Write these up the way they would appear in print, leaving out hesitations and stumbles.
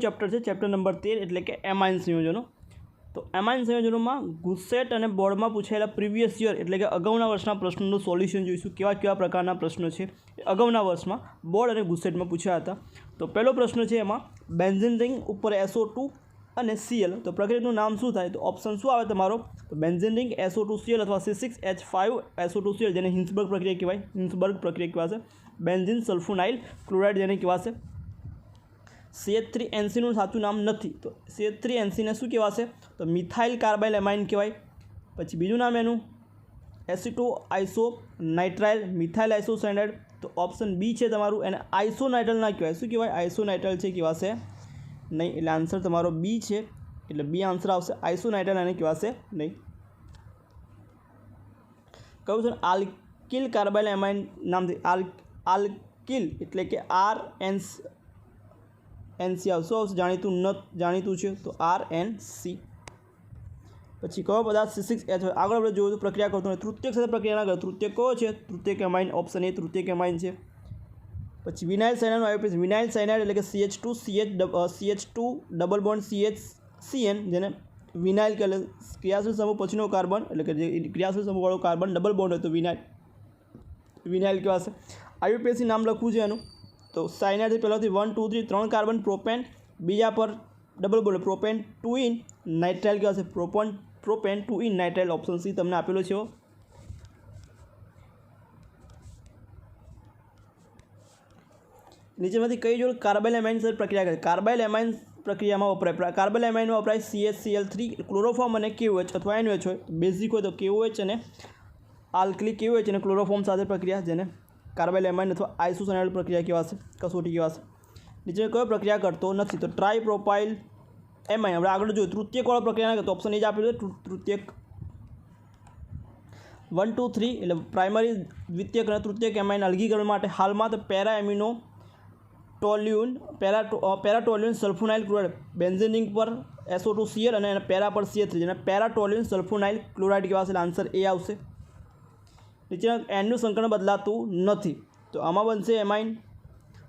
Chapter છે, chapter number 13 એટલે કે એમાઇન સંયોજનો। તો એમાઇન સંયોજનોમાં ગુસ્સેટ અને બોર્ડમાં પૂછાયેલા પ્રીવિયસ યર એટલે કે અગાઉના વર્ષના પ્રશ્નોનું સોલ્યુશન જોઈશું। કેવા કેવા પ્રકારના પ્રશ્નો છે અગાઉના વર્ષમાં બોર્ડ અને ગુસ્સેટમાં પૂછ્યા હતા। તો પહેલો પ્રશ્ન છે એમાં બેન્ઝીન રિંગ ઉપર SO2 અને Cl, તો પ્રક્રિયાનું નામ શું થાય? તો ઓપ્શન શું આવે તમારો? તો બેન્ઝીન રિંગ SO2 Cl અથવા C6H5SO2 Cl, જેને હિન્સબર્ગ પ્રક્રિયા કહેવાય, હિન્સબર્ગ પ્રક્રિયા કહેવાશે। બેન્ઝીન સલ્ફોનાઇલ ક્લોરાઇડ જેને કહેવાશે। CH3NC નું સાચું નામ નથી, તો CH3NC ને શું કહેવાશે? તો મિથાઇલ કાર્બાઇલ એમાઇન કહેવાય। પછી બીજું નામ એનું એસિટો આઇસોનાઇટ્રાઇલ મિથાઇલ આઇસોસાયનાઇડ, તો ઓપ્શન બી છે તમારું, એને આઇસોનાઇટ્રાઇલ ના કહેવાય। શું કહેવાય? આઇસોનાઇટ્રાઇલ છે, કહેવાશે નહીં, એટલે આન્સર તમારો બી છે, એટલે બી આન્સર આવશે। આઇસોનાઇટ્રાઇલ એને કહેવાશે નહીં। કયું છે? આલ્કિલ કાર્બાઇલ એમાઇન નામથી આલ્કિલ એટલે કે RNC આવશે, આવશે જાણીતું છે, તો RNC। પછી કયો પદાર્થ C6H5? આગળ આપણે જોયું તો પ્રક્રિયા કરતો નથી, તૃતીયક સાથે પ્રક્રિયા ના કરે। તૃતીયક કયો છે? તૃતીયક એમાઇન, ઓપ્શન એ તૃતીયક એમાઇન છે। પછી વિનાઇલ સાયનાઇડનું આઈયુપીએસી, વિનાઇલ સાયનાઇડ એટલે કે CH2 ડબલ બોન્ડ CHCN, જેને વિનાઇલ કહે, ક્રિયાશીલ સમૂહ પછીનો કાર્બન એટલે કે જે ક્રિયાશીલ સમૂહવાળો કાર્બન ડબલ બોન્ડ હોય તો વિનાઇલ કહેવાશે। આઈયુપીએસી નામ લખવું છે એનું, તો સાયનાઇડથી પહેલાંથી 1 2 3 3 કાર્બન પ્રોપેન, બીજા પર double bond propene 2 ene nitrile કહેવાશે। Propene 2 ene nitrile, option C તમને આપેલો છે। નીચેમાંથી કઈ જોડ કાર્બાઇલ એમાઇન સાથે પ્રક્રિયા કરે? કાર્બાઇલ એમાઇન પ્રક્રિયામાં વપરાય, કાર્બાઇલ એમાઇનમાં વપરાય CHCl3, ક્લોરોફોર્મ અને KOH અથવા NOH હોય, બેઝિક હોય તો KOH અને આલ્કલી KOH અને ક્લોરોફોર્મ સાથે પ્રક્રિયા, જેને કાર્બાઇલ એમાઇન અથવા આઇસોસાયનાઇડ પ્રક્રિયા કહેવાશે, કસોટી કહેવાશે। નીચે કયો પ્રક્રિયા કરતો નથી? તો ટ્રાઇપ્રોપાઇલ એમાઇન, આપણે આગળ જોયું તૃતીયકવાળો પ્રક્રિયા ના કરતો, ઓપ્શન એ જ આપેલું છે તૃતીયક। 1 2 3 એટલે પ્રાઇમરી, દ્વિતીયક અને તૃતીયક એમાઇન અલગીકરણ માટે હાલમાં તો પેરાટોલ્યુન સલ્ફોનાઇલ ક્લોરાઇડ, બેન્ઝીન રિંગ પર SO2 Cl અને પેરા પર CH3, જેને પેરાટોલ્યુન સલ્ફોનાઇલ ક્લોરાઇડ કહેવાશે, આન્સર એ આવશે। નીચેના એનનું સંકલન બદલાતું નથી, તો આમાં બનશે એમાઇન,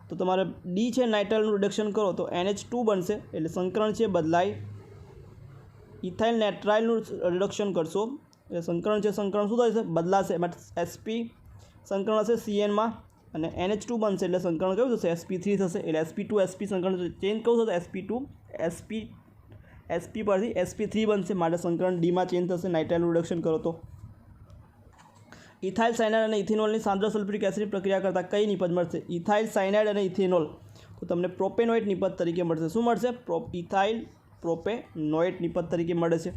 તો તમારે ડી છે નાઇટ્રાઇલનું રિડક્શન કરો તો NH2 બનશે, એટલે સંકલન છે બદલાય। ઇથાઇલ નાઇટ્રાઇલનું રિડક્શન કરશો એટલે સંકલન છે, સંકલન શું થશે? બદલાશે, એમાં SP સંકલન હશે CN માં અને NH2 બનશે, એટલે સંકલન કયું થશે? SP3 થશે, એટલે SP2 SP સંકલન ચેન્જ કયું થશે? SP પરથી SP3 બનશે, માટે સંકલન ડીમાં ચેન્જ થશે નાઇટ્રાઇલનું રિડક્શન કરો તો। ઇથાઇલ સાયનાઇડ અને ઇથેનોલની સાંદ્ર સલ્ફ્યુરિક એસિડ પ્રક્રિયા કરતાં કઈ નિપજ મળશે? ઇથાઇલ સાયનાઇડ અને ઇથેનોલ, તો તમને પ્રોપેનોઇટ નિપજ તરીકે મળશે। શું મળશે? ઇથાઇલ પ્રોપેનોઇટ નિપજ તરીકે મળે છે।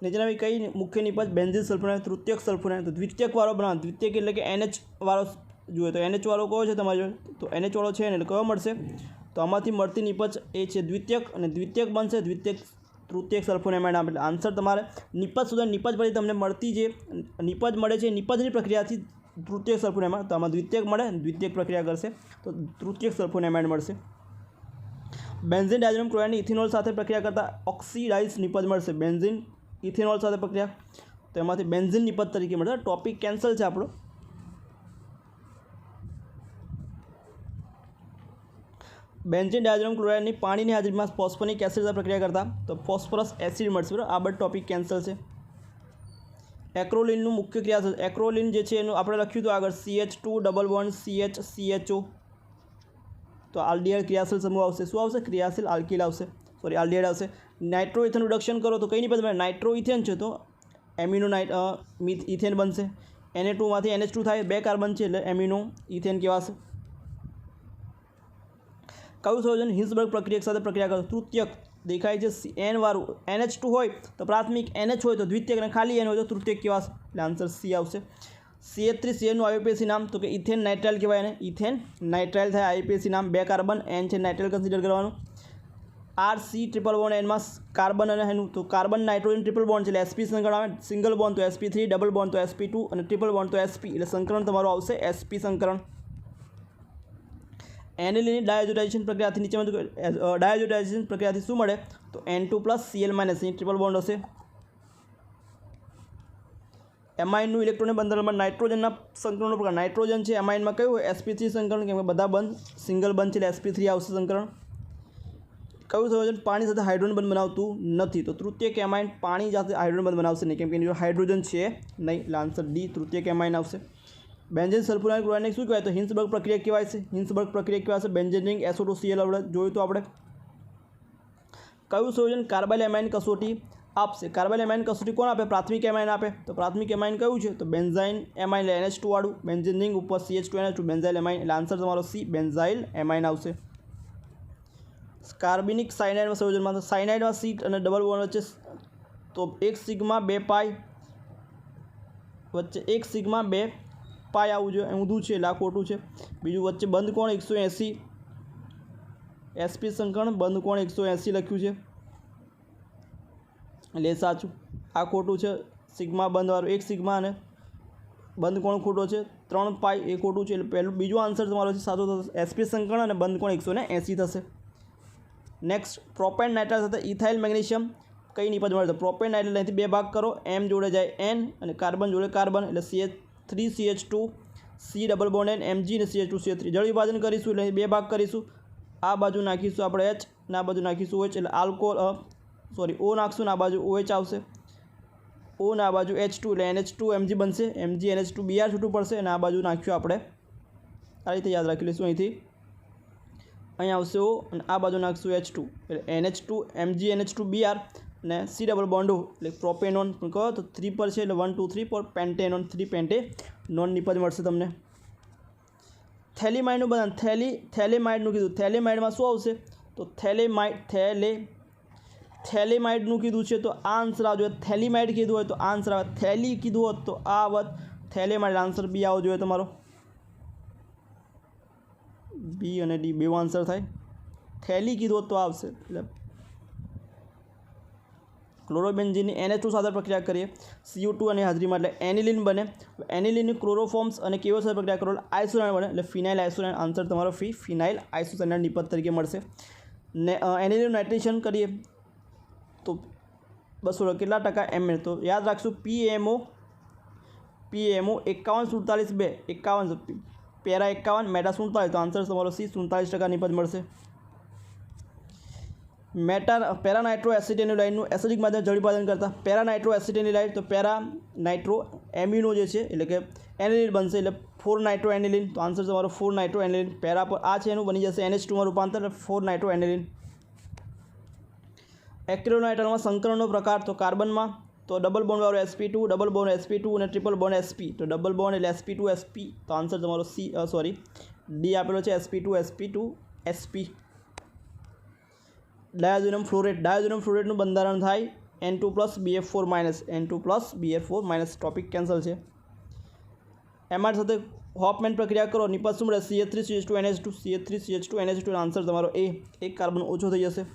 નીચેના કઈ મુખ્ય નિપજ બેન્ઝીન સલ્ફોનાઇડ તૃતીયક સલ્ફોનાઇડ? તો દ્વિતીયક વાળો બનાવો, દ્વિતીયક એટલે કે NH વાળો જોઈએ, તો NH વાળો કયો છે તમારી જોડે? તો NH વાળો છે ને, એટલે કયો મળશે? તો આમાંથી મળતી નિપજ એ છે દ્વિતીયક, અને દ્વિતીયક બનશે તૃતીયક સલ્ફોનેમાઇડ, એટલે આન્સર તમારે નિપજ સુધી, નિપજ પછી તમને મળતી જે નિપજ મળે છે નિપજની પ્રક્રિયાથી તૃતીયક સલ્ફોનેમાઇડ, તો આમાં દ્વિતીયક મળે, દ્વિતીયક પ્રક્રિયા કરશે તો તૃતીયક સલ્ફોનેમાઇડ મળશે। બેન્ઝીન ડાયઝોનિયમ ક્લોરાઇડની ઇથેનોલ સાથે પ્રક્રિયા કરતાં ઓક્સિડાઇઝ નિપજ મળશે, બેન્ઝીન ઇથેનોલ સાથે પ્રક્રિયા, તો એમાંથી બેન્ઝીન નિપજ તરીકે મળશે। ટોપિક કેન્સલ છે આપણો। બેન્ઝીન ડાયઝોનિયમ ક્લોરાઇડની પાણીની હાજરીમાં ફોસ્ફોરિક એસિડ સાથે પ્રક્રિયા કરતા તો ફોસ્ફરસ એસિડ મળશે, બરાબર। આ બધું ટોપિક કેન્સલ છે। એક્રોલિનનું મુખ્ય ક્રિયાશીલ, એક્રોલિન જે છે એનું આપણે લખ્યું હતું આગળ CH2 ડબલ બોન્ડ CHCHO, તો આલ્ડિહાઇડ ક્રિયાશીલ સમૂહ આવશે, શું આવશે? ક્રિયાશીલ આલ્કિલ આવશે, સોરી આલ્ડિહાઇડ આવશે। નાઇટ્રોઇથેન રિડક્શન કરો તો કઈ નિપજ બને? નાઇટ્રોઇથેન છે તો એમિનો ઇથેન બનશે, Na2 માંથી NH2 થાય, 2 કાર્બન છે એટલે એમિનો ઇથેન કહેવાશે। કયું સંયોજન હિન્સબર્ગ પ્રક્રિયા સાથે પ્રક્રિયા કરો? તૃતીયક દેખાય છે N વાળું, NH2 હોય તો પ્રાથમિક, NH હોય તો દ્વિતીયક અને ખાલી N હોય તો તૃતીયક કહેવાશે, એટલે આન્સર C આવશે। CH3CN નું આઈયુપીએસી નામ તો કે ઇથેન નાઇટ્રાઇલ કહેવાય, એને ઇથેન નાઇટ્રાઇલ થાય આઈયુપીએસી નામ, 2 કાર્બન, N છે નાઇટ્રાઇલ કન્સિડર કરવાનું। RC ટ્રિપલ બોન્ડ N માં કાર્બન અને એનું, તો કાર્બન નાઇટ્રોજન ટ્રિપલ બોન્ડ છે એટલે SP સંકલન આવે, સિંગલ બોન્ડ તો SP3, ડબલ બોન્ડ તો SP2 અને ટ્રિપલ બોન્ડ તો SP, એટલે સંકલન તમારું આવશે SP સંકલન। એનિલિનની ડાયઝોટાઇઝેશન પ્રક્રિયાથી નીચેમાં ડાયઝોટાઇઝેશન પ્રક્રિયાથી શું મળે? તો N2 + Cl- ટ્રિપલ બોન્ડ હશે। એમાઇનનું ઇલેક્ટ્રોનિક બંધારણમાં નાઇટ્રોજનના સંકરણનો પ્રકાર નાઇટ્રોજન છે એમાઇનમાં કયું હોય sp3 સંકરણ કેમ કે બધા બંધ સિંગલ બંધ છે એટલે sp3 આવશે સંકરણ કયું સંયોજન પાણી સાથે હાઇડ્રોજન બંધ બનાવતું નથી તો તૃતીયક એમાઇન પાણી સાથે હાઇડ્રોજન બંધ બનાવશે નહીં કેમ કે એની જોડે હાઇડ્રોજન છે નહીં એટલે આન્સર ડી તૃતીયક એમાઇન આવશે બેન્ઝીન સલ્ફ્યુરિક ક્લોરાઇડને શું કહેવાય તો હિન્સબર્ગ પ્રક્રિયા કહેવાય છે હિન્સબર્ગ પ્રક્રિયા કહેવાય છે બેન્ઝીન રિંગ SO2Cl આપણે જોયું તો આપણે કયું સંયોજન કાર્બાઇલ એમાઇન કસોટી આપશે કાર્બાઇલ એમાઇન કસોટી કોણ આપે પ્રાથમિક એમાઇન આપે તો પ્રાથમિક એમાઇન કયું છે તો બેન્ઝાઇન એમાઇન NH2 વાળું બેન્ઝીન રિંગ ઉપર CH2NH2 બેન્ઝાઇલ એમાઇન એટલે આન્સર તમારો સી બેન્ઝાઇલ એમાઇન આવશે કાર્બનિક સાયનાઇડમાં સંયોજનમાં સાયનાઇડમાં C અને ડબલ બોન્ડ વચ્ચે તો 1 સિગ્મા 2 પાઈ વચ્ચે 1 સિગ્મા 2 પાઈ આવવું જોઈએ ઊંધું છે એટલે આ ખોટું છે બીજું વચ્ચે બંધ કોણ 180 sp સંકરણ બંધ કોણ 180 લખ્યું છે એટલે એ સાચું આ ખોટું છે સિગ્મા બંધવાળું 1 સિગ્મા અને બંધ કોણ ખોટો છે 3 પાઈ એ ખોટું છે એટલે પહેલું બીજો આન્સર તમારો છે સાચો થશે sp સંકરણ અને બંધ કોણ 180 થશે નેક્સ્ટ પ્રોપેન નાઇટ્રાઇલ સાથે ઇથાઇલ મેગ્નેશિયમ કઈ નિપજ મળે તો પ્રોપેન નાઇટ્રાઇલ અહીંથી બે ભાગ કરો m જોડે જાય n અને કાર્બન જોડે કાર્બન એટલે CH3CH2 C double bond n Mg અને CH2CH3 જળ વિભાજન કરીશું એટલે બે ભાગ કરીશું આ બાજુ નાખીશું આપણે H અને આ બાજુ નાખીશું OH એટલે આલ્કોહોલ O નાખશું ને આ બાજુ OH આવશે O ને આ બાજુ H2 એટલે NH2 Mg બનશે Mg NH2 Br છૂટું પડશે અને આ બાજુ નાખ્યું આપણે આ રીતે યાદ રાખી લઈશું અહીંથી અહીં આવશે O અને આ બાજુ નાખશું H2 એટલે NH2 Mg NH2 Br અને C ડબલ બોન્ડ O એટલે પ્રોપેનોન કહો તો 3 પર છે એટલે 1 2 3 પર પેન્ટેનોન 3 પેન્ટેનોન નિપજ મળશે તમને થેલિમાઇડનું બંધારણ થેલેમાઇડનું કીધું થેલેમાઇડમાં શું આવશે તો થેલેમાઇડનું કીધું છે તો આ આન્સર આવજો થેલિમાઇડ કીધું હોય તો આન્સર આવે થેલી કીધું હોત તો આ આવત થેલેમાઇડ આન્સર બી આવવો જોઈએ તમારો બી અને ડી બે આન્સર થાય થેલી કીધું હોત તો આવશે એટલે ક્લોરોબેન્ઝીનની NH2 સાથે પ્રક્રિયા કરીએ CO2 અને હાજરીમાં એટલે એનિલિન બને એનિલિનની ક્લોરોફોર્મ્સ અને કેવો સાથે પ્રક્રિયા કરો આઇસોસાયનાઇડ બને એટલે ફિનાઇલ આઇસોસાયનાઇડ આન્સર તમારો ફિનાઇલ આઇસોસાયનાઇડ નિપજ તરીકે મળશે ને એનિલિન નાઇટ્રેશન કરીએ તો 200 કેટલા ટકા ml તો યાદ રાખશું PMO 51 47 2 51 પેરા 51 મેટા 47 તો આન્સર તમારો C 47% નિપજ મળશે પેરા નાઇટ્રો એસિટેનિલાઇડનું એસિડિક માધ્યમ જળ વિભાજન કરતા પેરા નાઇટ્રો એસિટેનિલાઇડ તો પેરા નાઇટ્રો એમ્યુનો જે છે એટલે કે એનિલિન બનશે એટલે 4 નાઇટ્રો એનિલિન તો આન્સર તમારો 4 નાઇટ્રો એનિલિન પેરા પર આ છે એનું બની જશે NH2 માં રૂપાંતર એટલે 4 નાઇટ્રો એનિલિન એક્રિલોનાઇટ્રાઇલમાં સંકરણનો પ્રકાર તો કાર્બનમાં તો ડબલ બોન્ડ વાળો sp2 ડબલ બોન્ડ sp2 અને ટ્રિપલ બોન્ડ sp તો ડબલ બોન્ડ એટલે sp2 sp તો આન્સર તમારો ડી આપેલો છે sp2 sp2 sp ડાયોઝોનિયમ ફ્લોરેટનું બંધારણ થાય N2+BF4- ટોપિક કેન્સલ છે એમાં સાથે હોફમેન પ્રક્રિયા કરો નિપજ શું મળે CH3CH2NH2 આન્સર તમારો એ એક કાર્બન ઓછો થઈ જશે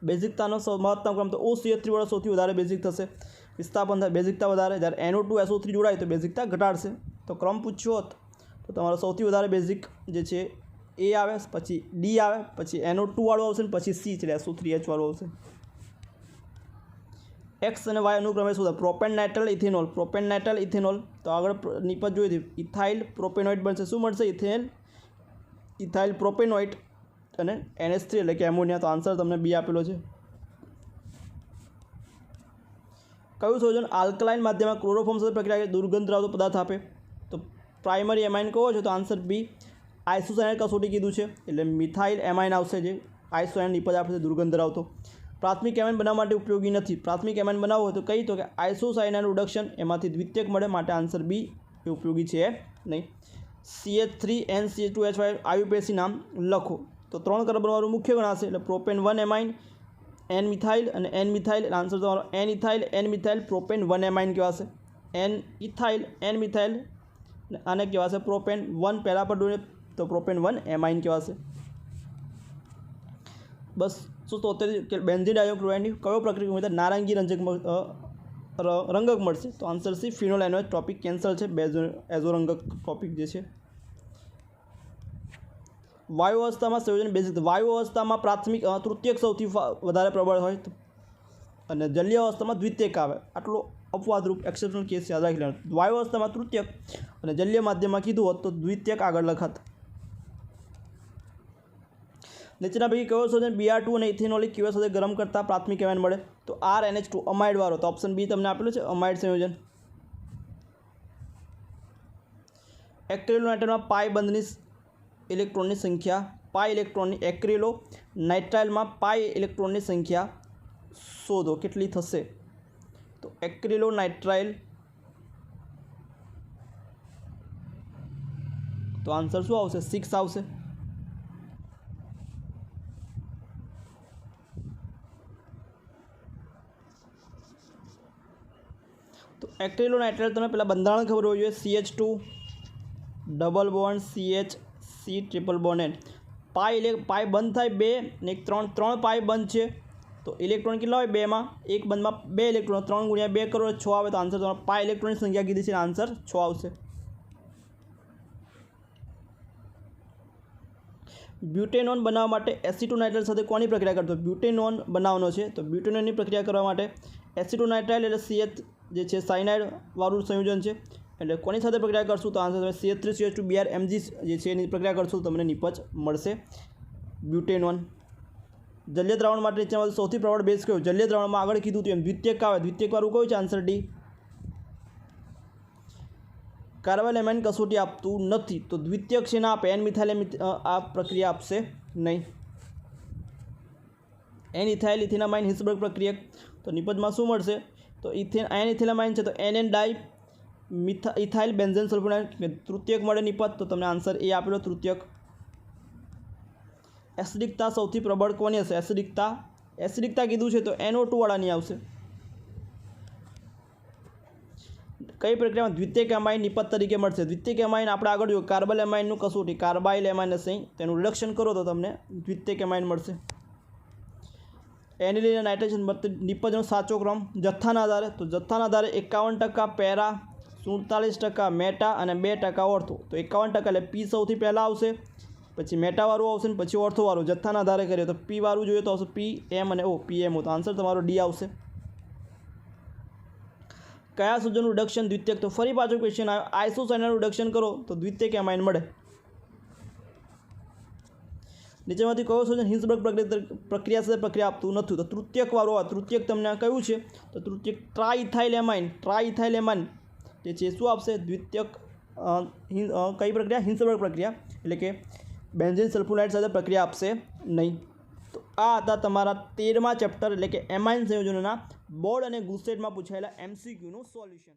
બેઝિકતાનો મહત્તમ ક્રમ તો OCH3 વાળો સૌથી વધારે બેઝિક થશે વિસ્થાપન થાય બેઝિકતા વધારે જ્યારે NO2SO3 જોડાય તો બેઝિકતા ઘટાડશે તો ક્રમ પૂછ્યો હોત તો તમારો સૌથી વધારે બેઝિક જે છે એ આવે પછી ડી આવે પછી NO2 વાળું આવશે પછી C એટલે SO3H વાળું આવશે X અને Y અનુક્રમે શું થાય પ્રોપેન નાઇટ્રાઇલ ઇથેનોલ તો આગળ નિપજ જોઈ હતી ઇથાઇલ પ્રોપેનોઇડ બનશે શું મળશે ઇથાઇલ પ્રોપેનોઇડ અને NH3 એટલે કે એમોનિયા તો આન્સર તમને બી આપેલો છે કયું સંયોજન આલ્કલાઇન માધ્યમમાં ક્લોરોફોર્મ સાથે પ્રક્રિયા દુર્ગંધ ધરાવતો પદાર્થ આપે તો પ્રાઇમરી એમાઇન કહો છો તો આન્સર બી આઇસોસાયનાઇડ કસોટી કીધું છે એટલે મિથાઇલ એમાઇન આવશે જે આઇસોસાયનાઇડ નિપજ આપશે દુર્ગંધ ધરાવતો પ્રાથમિક એમાઇન બનાવવા માટે ઉપયોગી નથી પ્રાથમિક એમાઇન બનાવવો હોય તો કઈ તો કે આઇસોસાયનાઇડ રિડક્શન એમાંથી દ્વિતીયક મળે માટે આન્સર બી એ ઉપયોગી છે નહીં CH3NCH2H5 આયુપેસી નામ લખો તો 3 કાર્બનવાળું મુખ્ય ગણાશે એટલે પ્રોપેન 1 એમાઇન N મિથાઇલ અને N મિથાઇલ આન્સર તમારો N મિથાઇલ પ્રોપેન 1 એમાઇન કહેવાશે N મિથાઇલ આને કહેવાશે પ્રોપેન 1 પહેલા પર જોઈને તો પ્રોપેન 1 એમાઇન કહેવાશે બસ 173 બેન્ઝીન ડાયોક્લોરાઇડની કયો પ્રક્રિયા નારંગી રંગક મળશે તો answer C phenol topic cancel છે એઝો રંગક ટોપિક જે છે વાયુ અવસ્થામાં સંયોજન બેઝિક વાયુ અવસ્થામાં તૃતીયક સૌથી વધારે પ્રબળ હોય અને જલીય અવસ્થામાં દ્વિતીયક આવે આટલો अपवादरूप एक्सेप्शनल केस याद राखी लेવાનો। वायु अवस्था में तृतीयक और जलीय माध्यम में कीधुं होत तो द्वितीयक आगळ लखात। नीचेना पैकी कयो संयोजन Br2 અને ઇથેનોલિક ક્યુએસ સાથે ગરમ કરતા પ્રાથમિક એમાઇન મળે તો RNH2 અમાઇડ વાળો, તો ઓપ્શન બી તમને આપેલું છે અમાઇડ સંયોજન। એક્રેલોનાઇટ્રાઇલમાં પાઈ બંધની ઇલેક્ટ્રોનની સંખ્યા, પાઈ ઇલેક્ટ્રોનની એક્રેલોનાઇટ્રાઇલમાં પાઈ ઇલેક્ટ્રોનની સંખ્યા શોધો, કેટલી થશે? તો એક્રેલોનાઇટ્રાઇલ, તો આન્સર શું આવશે? 6 આવશે। तो एक्रेलोनाइट्राइल तमने पहला बंधारण खबर होवी जोईए, CH2 double bond CH, C triple bond N। पाई बंद थाय 2 ने 3 पाई बंद है तो इलेक्ट्रॉन के 2 में, एक बंद में 2 इलेक्ट्रॉन, 3 गुणिया 2 करो 6 आवे, तो आंसर तुम्हारा पाई इलेक्ट्रॉन की संख्या कीधी छे, आंसर 6 आवशे। ब्यूटेनॉन बनाववा माटे एसिटोनाइट्राइल साथे कोनी प्रक्रिया करतो? ब्यूटेनॉन बनावવાનો છે तो ब्यूटेनॉनની प्रक्रिया કરવા માટે एसिटोनाइट्राइल એટલે CH જે છે સાયનાઇડ વાળું સંયોજન છે, એટલે કોની સાથે પ્રક્રિયા કરશું તો આન્સર તમે CH3CH2Br Mg જે છે એની પ્રક્રિયા કરશું તો તમને નિપજ મળશે ब्यूटेनॉन। जलीय द्रावण માટે નીચેનામાંથી સૌથી પ્રબળ બેઝ કયો? જલીય દ્રાવણમાં આગળ કીધું હતું એમ દ્વિતીયક આવે, દ્વિતીયક વાળું કયું છે? Answer D. કાર્બાઇલ એમાઇન कसोटी આપતું નથી તો દ્વિતીયક છે ના આપે, એન મિથાઇલ આ પ્રક્રિયા આપશે નહીં। એન ઇથાઇલ ઇથેનામાઇન હિલ્સબર્ગ પ્રક્રિયક, તો નિપજમાં શું મળશે? તો એન ઇથેનામાઇન છે તો NN ડાઈ ઇથાઇલ બેન્ઝેન સલ્ફોનાઇડ, તૃતીયક મળે નિપજ, તો તમને આન્સર એ આપેલો તૃતીયક। એસિડિકતા સૌથી પ્રબળ કોની હશે? એસિડિકતા કીધું છે તો NO2 વાળાની આવશે। કઈ પ્રક્રિયામાં દ્વિતીયક એમાઇન નિપજ તરીકે મળશે? દ્વિતીયક એમાઇન આપણે આગળ જોયું કાર્બાઇલ એમાઇનનું कसोटी, કાર્બાઇલ એમાઇન હશે તેનું રિડક્શન કરો તો તમને દ્વિતીયક એમાઇન મળશે। એનિલીન અને નાઇટ્રેશન નિપજનો સાચો ક્રમ જથ્થાના આધારે, તો જથ્થાના આધારે 51% પેરા, 47% મેટા અને 2% ઓર્થો। તો 51% એટલે પી સૌથી પહેલાં આવશે, પછી મેટાવાળું આવશે ને પછી ઓર્થોવાળું। જથ્થાના આધારે કરીએ તો પી વાળું જોઈએ તો આવશે PM અને O, PMO, તો આન્સર તમારો ડી આવશે। કયા સંયોજનનું રિડક્શન દ્વિતીયક? તો ફરી પાછો ક્વેશ્ચન આવ્યો, આઇસોસાયનાઇડનું રિડક્શન કરો તો દ્વિતીયક એમાઇન મળે। નીચેમાંથી કયો સંયોજન હિલ્સબર્ગ પ્રક્રિયા સાથે પ્રક્રિયા આપતું નથી? તો તૃતીયક વાળું આવે, તૃતીયક તમને કયું છે? તો તૃતીયક ટ્રાઇથાઇલ એમાઇન જે છે શું આપશે? દ્વિતીયક કઈ પ્રક્રિયા? હિલ્સબર્ગ પ્રક્રિયા, એટલે કે બેન્ઝીન સલ્ફોનાઇડ સાથે પ્રક્રિયા આપશે નહીં। તો આ હતા તમારા 13મા ચેપ્ટર એટલે કે એમાઇન સંયોજનોના બોર્ડ અને ગુસ્સેટમાં પૂછાયેલા MCQનું સોલ્યુશન।